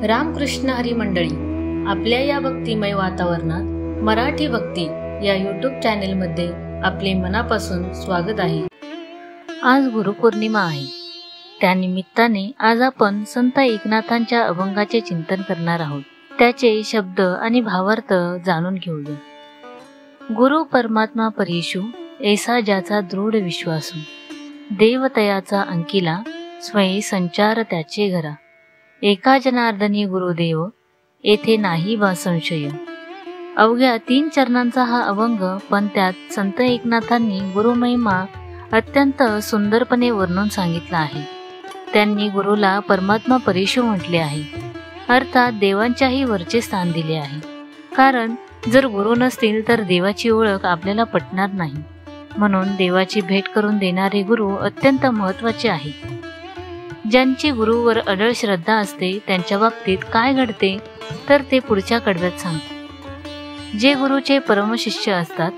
रामकृष्ण हरी मंडळी, आपल्या या भक्तिमय वातावरणात मराठी भक्ती या यूट्यूब चॅनेलमध्ये आपले मनापासून स्वागत आहे। आज गुरुपौर्णिमा आहे। त्यानिमित्ताने आज आपण संत एकनाथांच्या अभंगाचे चिंतन करणार आहोत। त्याचे शब्द आणि भावार्थ जाणून घेऊया। गुरु परमात्मा परेशु ऐसा ज्याचा दृढ विश्वासू, देवतयाचा अंकिला स्वयं संचार त्याचे घरा। एका जनार्दनी गुरुदेव येथे नाही बा संशय। अवघ्या 3 चरणांचा हा अभंग, पण त्यात संत एकनाथांनी गुरुमहिमा अत्यंत सुंदरपणे वर्णून सांगितला आहे। त्यांनी गुरुला परमात्मा परेशु म्हटले आहे, अर्थात देवांच्याही वरचे स्थान दिले आहे। कारण जर गुरु नसतील तर देवाची ओळख आपल्याला पटणार नाही। म्हणून देवाची भेट करून देणारे गुरु अत्यंत महत्त्वाचे आहेत। ज्यांची गुरुवर अढळ श्रद्धा असते त्यांच्या बाबतीत काय घडते तर ते पुढच्या कडव्यात सांगते। जे गुरुचे परमशिष्य असतात,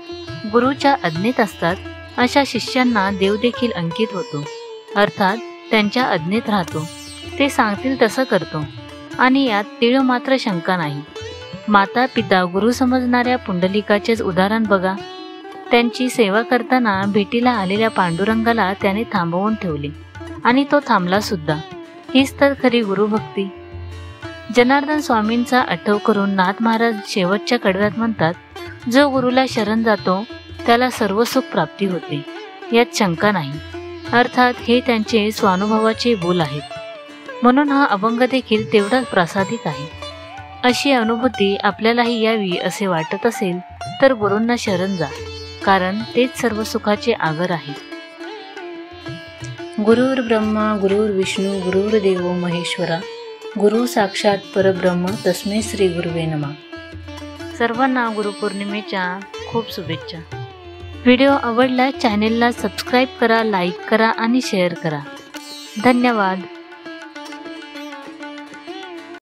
गुरुच्या आज्ञेत असतात, अशा शिष्यांना देव देखील अंकित होतो, अर्थात त्यांच्या आज्ञेत राहतो। ते सांगतील तसं करतो आणि यात तीळ मात्र शंका नाही। माता पिता गुरु समजणाऱ्या पुंडलिकाचेच उदाहरण बघा। त्यांची सेवा करताना भेटीला आलेल्या पांडुरंगाला त्याने थांबवून ठेवले आणि तो थांबला सुद्धा। हीच तर खरी गुरुभक्ती। जनार्दन स्वामींचा आठव करून नाथ महाराज शेवटच्या कडव्यात म्हणतात, जो गुरुला शरण जातो त्याला सर्व सुख प्राप्ती होते, यात शंका नाही। अर्थात हे त्यांचे स्वानुभवाचे बोल आहेत। म्हणून हा अभंग देखील तेवढाच प्रासादिक आहे। अशी अनुभूती आपल्यालाही यावी असे वाटत असेल तर गुरूंना शरण जा, कारण तेच सर्व सुखाचे आगर आहे। गुरुर् ब्रह्मा गुरुर्विष्णू गुरुर्देव महेश्वरा, गुरु साक्षात परब्रह्म तस्मै श्री गुरुवे नमः। सर्वांना गुरुपौर्णिमेच्या खूप शुभेच्छा। व्हिडिओ आवडला चॅनेलला सबस्क्राईब करा, लाईक करा आणि शेअर करा। धन्यवाद।